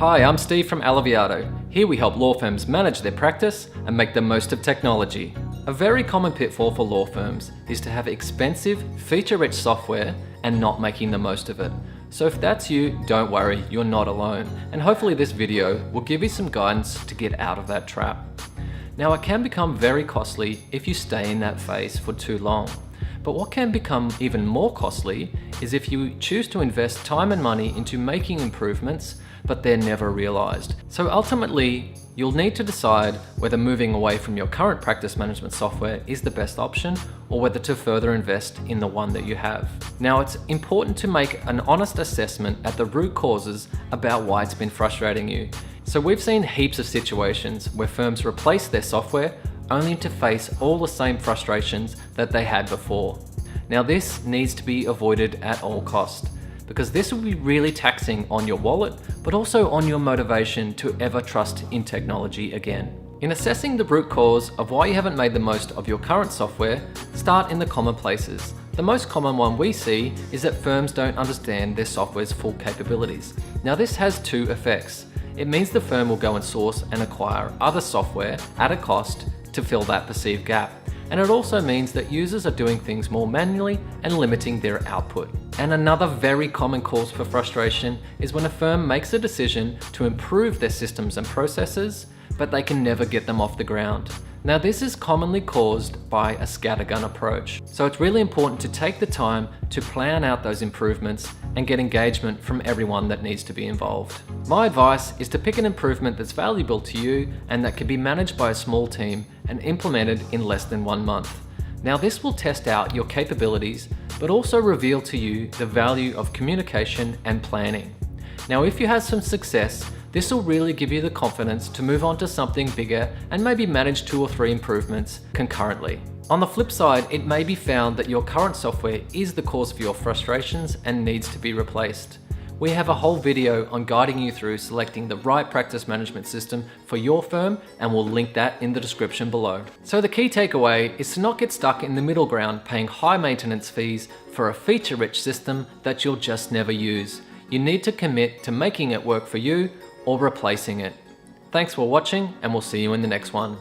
Hi, I'm Steve from Alleviato. Here we help law firms manage their practice and make the most of technology. A very common pitfall for law firms is to have expensive, feature-rich software and not making the most of it. So if that's you, don't worry, you're not alone. And hopefully this video will give you some guidance to get out of that trap. Now, it can become very costly if you stay in that phase for too long. But what can become even more costly is if you choose to invest time and money into making improvements, but they're never realized. So ultimately, you'll need to decide whether moving away from your current practice management software is the best option, or whether to further invest in the one that you have. Now, it's important to make an honest assessment at the root causes about why it's been frustrating you. So we've seen heaps of situations where firms replace their software only to face all the same frustrations that they had before. Now, this needs to be avoided at all costs, because this will be really taxing on your wallet, but also on your motivation to ever trust in technology again. In assessing the root cause of why you haven't made the most of your current software, start in the common places. The most common one we see is that firms don't understand their software's full capabilities. Now, this has two effects. It means the firm will go and source and acquire other software at a cost to fill that perceived gap. And it also means that users are doing things more manually and limiting their output. And another very common cause for frustration is when a firm makes a decision to improve their systems and processes, but they can never get them off the ground. Now, this is commonly caused by a scattergun approach. So it's really important to take the time to plan out those improvements and get engagement from everyone that needs to be involved. My advice is to pick an improvement that's valuable to you and that can be managed by a small team and implemented in less than 1 month. Now, this will test out your capabilities, but also reveal to you the value of communication and planning. Now, if you have some success, this will really give you the confidence to move on to something bigger and maybe manage 2 or 3 improvements concurrently. On the flip side, it may be found that your current software is the cause for your frustrations and needs to be replaced. We have a whole video on guiding you through selecting the right practice management system for your firm, and we'll link that in the description below. So the key takeaway is to not get stuck in the middle ground paying high maintenance fees for a feature-rich system that you'll just never use. You need to commit to making it work for you or replacing it. Thanks for watching, and we'll see you in the next one.